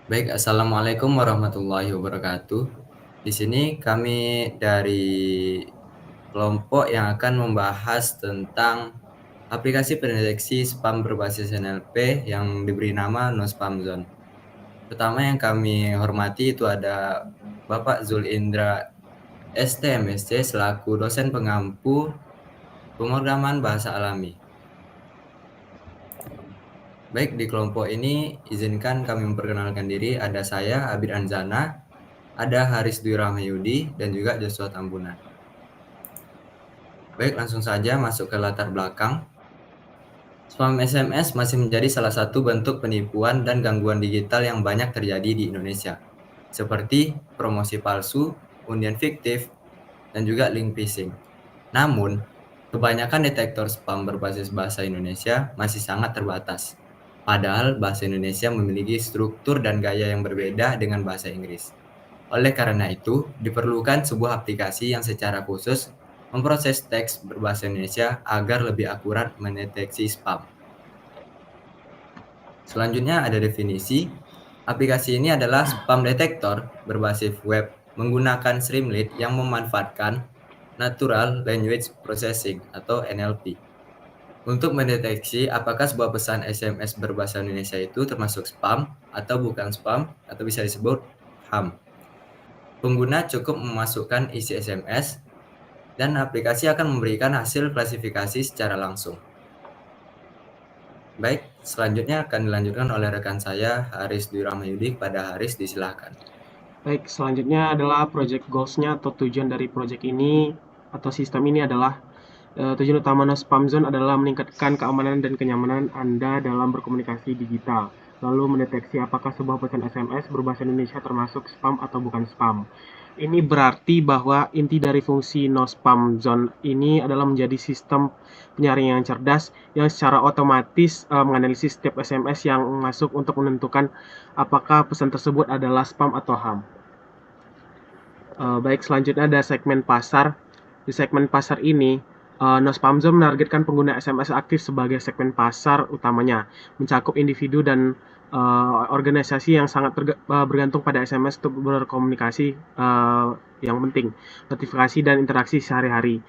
Baik, assalamualaikum warahmatullahi wabarakatuh. Di sini kami dari kelompok yang akan membahas tentang aplikasi pendeteksi spam berbasis NLP yang diberi nama No Spam Zone. Pertama yang kami hormati itu ada Bapak Zul Indra STMSC selaku dosen pengampu pemrograman bahasa alami. Baik, di kelompok ini izinkan kami memperkenalkan diri. Ada saya, Abid Anzana, ada Haris Dwi Rahmayudi, dan juga Joshua Tambunan. Baik, langsung saja masuk ke latar belakang. Spam SMS masih menjadi salah satu bentuk penipuan dan gangguan digital yang banyak terjadi di Indonesia, seperti promosi palsu, undian fiktif, dan juga link phishing. Namun, kebanyakan detektor spam berbasis bahasa Indonesia masih sangat terbatas. Padahal bahasa Indonesia memiliki struktur dan gaya yang berbeda dengan bahasa Inggris. Oleh karena itu, diperlukan sebuah aplikasi yang secara khusus memproses teks berbahasa Indonesia agar lebih akurat mendeteksi spam. Selanjutnya ada definisi. Aplikasi ini adalah spam detector berbasis web menggunakan Streamlit yang memanfaatkan Natural Language Processing atau NLP untuk mendeteksi apakah sebuah pesan SMS berbahasa Indonesia itu termasuk spam atau bukan spam atau bisa disebut HAM. Pengguna cukup memasukkan isi SMS dan aplikasi akan memberikan hasil klasifikasi secara langsung. Baik, selanjutnya akan dilanjutkan oleh rekan saya, Haris Dwi Rahmayudi. Pada Haris, disilahkan. Baik, selanjutnya adalah project goals-nya atau tujuan dari project ini atau sistem ini adalah tujuan utama No Spam Zone adalah meningkatkan keamanan dan kenyamanan Anda dalam berkomunikasi digital. Lalu mendeteksi apakah sebuah pesan SMS berbahasa Indonesia termasuk spam atau bukan spam. Ini berarti bahwa inti dari fungsi No Spam Zone ini adalah menjadi sistem penyaring yang cerdas yang secara otomatis menganalisis setiap SMS yang masuk untuk menentukan apakah pesan tersebut adalah spam atau HAM. Baik, selanjutnya ada segmen pasar. Di segmen pasar ini, Nospamzo menargetkan pengguna SMS aktif sebagai segmen pasar utamanya, mencakup individu dan organisasi yang sangat bergantung pada SMS untuk berkomunikasi yang penting, notifikasi dan interaksi sehari-hari.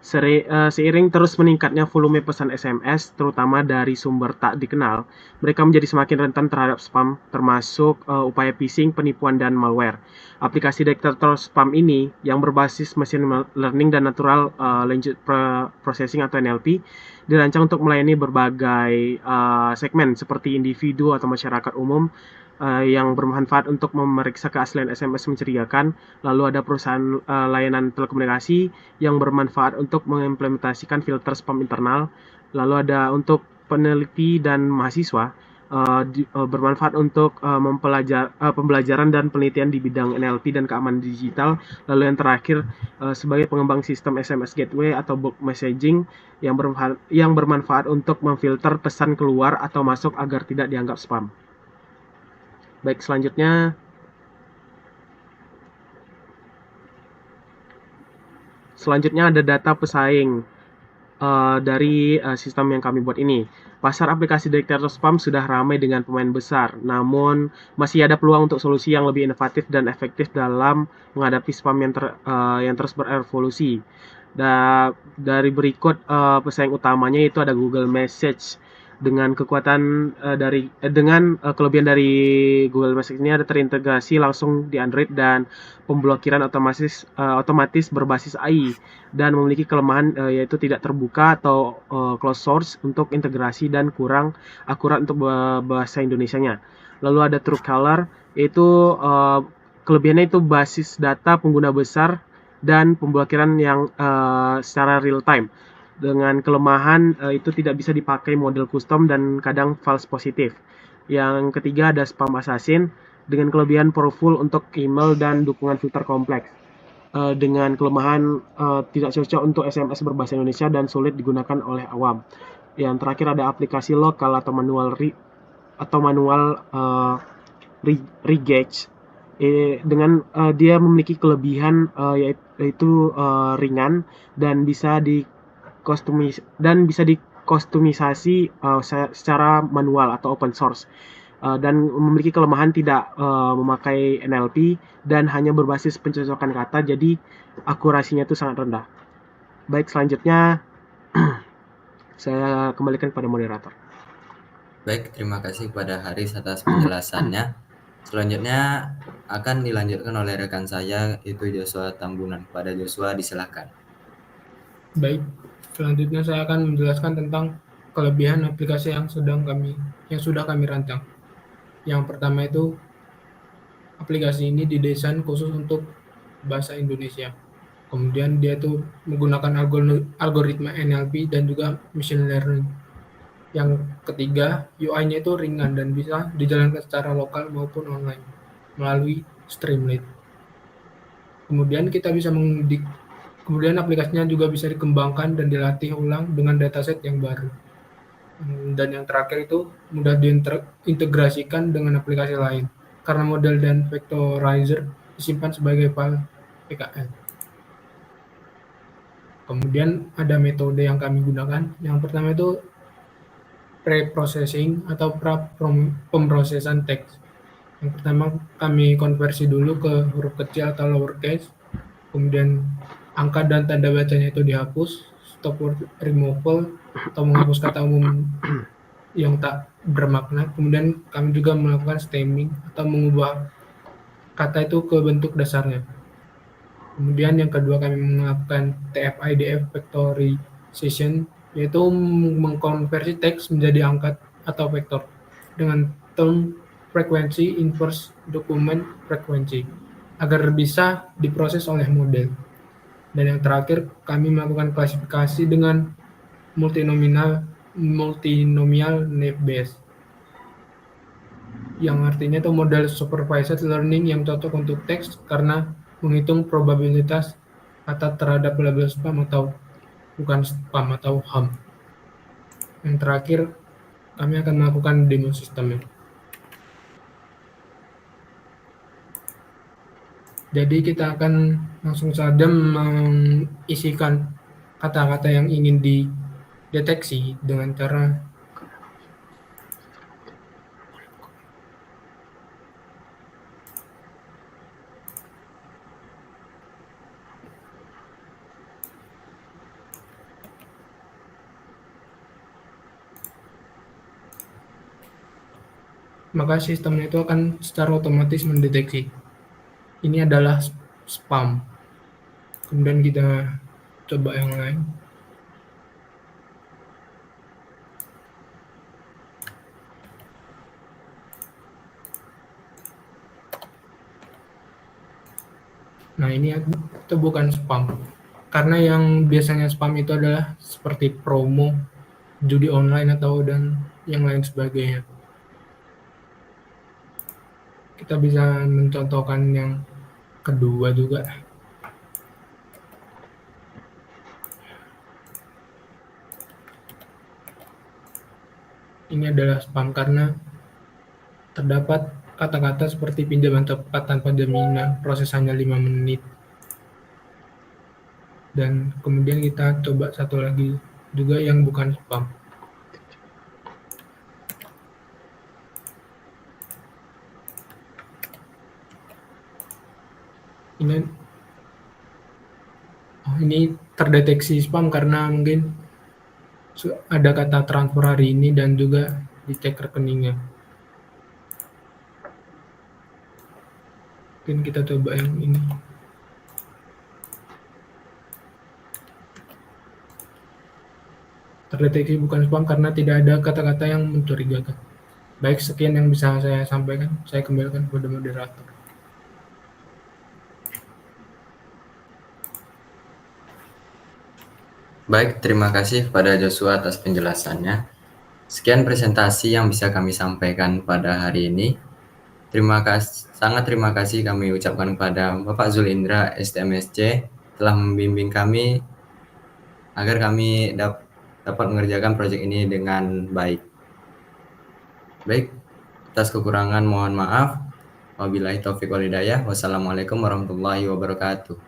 Seiring terus meningkatnya volume pesan SMS, terutama dari sumber tak dikenal, mereka menjadi semakin rentan terhadap spam, termasuk upaya phishing, penipuan, dan malware. Aplikasi detektor spam ini yang berbasis machine learning dan natural language processing atau NLP dirancang untuk melayani berbagai segmen seperti individu atau masyarakat umum yang bermanfaat untuk memeriksa keaslian SMS mencurigakan. Lalu ada perusahaan layanan telekomunikasi yang bermanfaat untuk mengimplementasikan filter spam internal. Lalu ada untuk peneliti dan mahasiswa bermanfaat untuk pembelajaran dan penelitian di bidang NLP dan keamanan digital. Lalu yang terakhir sebagai pengembang sistem SMS gateway atau bulk messaging yang bermanfaat untuk memfilter pesan keluar atau masuk agar tidak dianggap spam. Baik, selanjutnya ada data pesaing dari sistem yang kami buat ini. Pasar aplikasi detektor spam sudah ramai dengan pemain besar, namun masih ada peluang untuk solusi yang lebih inovatif dan efektif dalam menghadapi spam yang terus berevolusi. Dari berikut pesaing utamanya itu ada Google Message dengan kelebihan dari Google Message ini ada terintegrasi langsung di Android dan pemblokiran otomatis berbasis AI dan memiliki kelemahan yaitu tidak terbuka atau closed source untuk integrasi dan kurang akurat untuk bahasa Indonesianya. Lalu ada Truecaller yaitu kelebihannya itu basis data pengguna besar dan pemblokiran yang secara real time. Dengan kelemahan itu tidak bisa dipakai model custom dan kadang false positif. Yang ketiga ada Spam Assassin dengan kelebihan powerful untuk email dan dukungan filter kompleks. Dengan kelemahan tidak cocok untuk SMS berbahasa Indonesia dan sulit digunakan oleh awam. Yang terakhir ada aplikasi lokal atau manual regauge dengan dia memiliki kelebihan yaitu ringan dan bisa dikostumisasi secara manual atau open source. dan memiliki kelemahan tidak memakai NLP dan hanya berbasis pencocokan kata, jadi akurasinya itu sangat rendah. Baik, selanjutnya saya kembalikan kepada moderator. Baik, terima kasih kepada Haris atas penjelasannya. Selanjutnya akan dilanjutkan oleh rekan saya, yaitu Joshua Tambunan. Pada Joshua, disilakan. Baik, selanjutnya saya akan menjelaskan tentang kelebihan aplikasi yang sudah kami rancang. Yang pertama itu, aplikasi ini didesain khusus untuk bahasa Indonesia. Kemudian dia itu menggunakan algoritma NLP dan juga machine learning. Yang ketiga, UI-nya itu ringan dan bisa dijalankan secara lokal maupun online melalui Streamlit. Kemudian Kemudian aplikasinya juga bisa dikembangkan dan dilatih ulang dengan dataset yang baru. Dan yang terakhir itu mudah diintegrasikan dengan aplikasi lain karena model dan vectorizer disimpan sebagai file PKL. Kemudian ada metode yang kami gunakan. Yang pertama itu pre-processing atau pemrosesan teks. Yang pertama kami konversi dulu ke huruf kecil atau lowercase, kemudian angka dan tanda bacanya itu dihapus, stop word removal atau menghapus kata umum yang tak bermakna. Kemudian kami juga melakukan stemming atau mengubah kata itu ke bentuk dasarnya. Kemudian yang kedua kami melakukan TF-IDF vectorization, yaitu mengkonversi teks menjadi angka atau vektor dengan term frekuensi inverse dokumen frekuensi agar bisa diproses oleh model. Dan yang terakhir kami melakukan klasifikasi dengan multinomial naive Bayes, yang artinya itu model supervised learning yang cocok untuk teks karena menghitung probabilitas kata terhadap label spam atau bukan spam atau ham. Yang terakhir kami akan melakukan demo sistemnya. Jadi kita akan langsung saja mengisikan kata-kata yang ingin dideteksi dengan cara maka sistemnya itu akan secara otomatis mendeteksi ini adalah spam. Kemudian kita coba yang lain. Nah, ini itu bukan spam. Karena yang biasanya spam itu adalah seperti promo, judi online atau dan yang lain sebagainya. Kita bisa mencontohkan yang kedua juga. Ini adalah spam karena terdapat kata-kata seperti pinjaman cepat tanpa jaminan, proses hanya 5 menit. Dan kemudian kita coba satu lagi juga yang bukan spam. Ini terdeteksi spam karena mungkin ada kata transfer hari ini dan juga dicek rekeningnya. Mungkin kita coba yang ini. Terdeteksi bukan spam karena tidak ada kata-kata yang mencurigakan. Baik, sekian yang bisa saya sampaikan. Saya kembalikan kepada moderator. Baik, terima kasih kepada Joshua atas penjelasannya. Sekian presentasi yang bisa kami sampaikan pada hari ini. Sangat terima kasih kami ucapkan kepada Bapak Zulindra STMSC telah membimbing kami agar kami dapat mengerjakan proyek ini dengan baik. Baik, atas kekurangan mohon maaf. Wabillahi taufiq wal hidayah. Wassalamualaikum warahmatullahi wabarakatuh.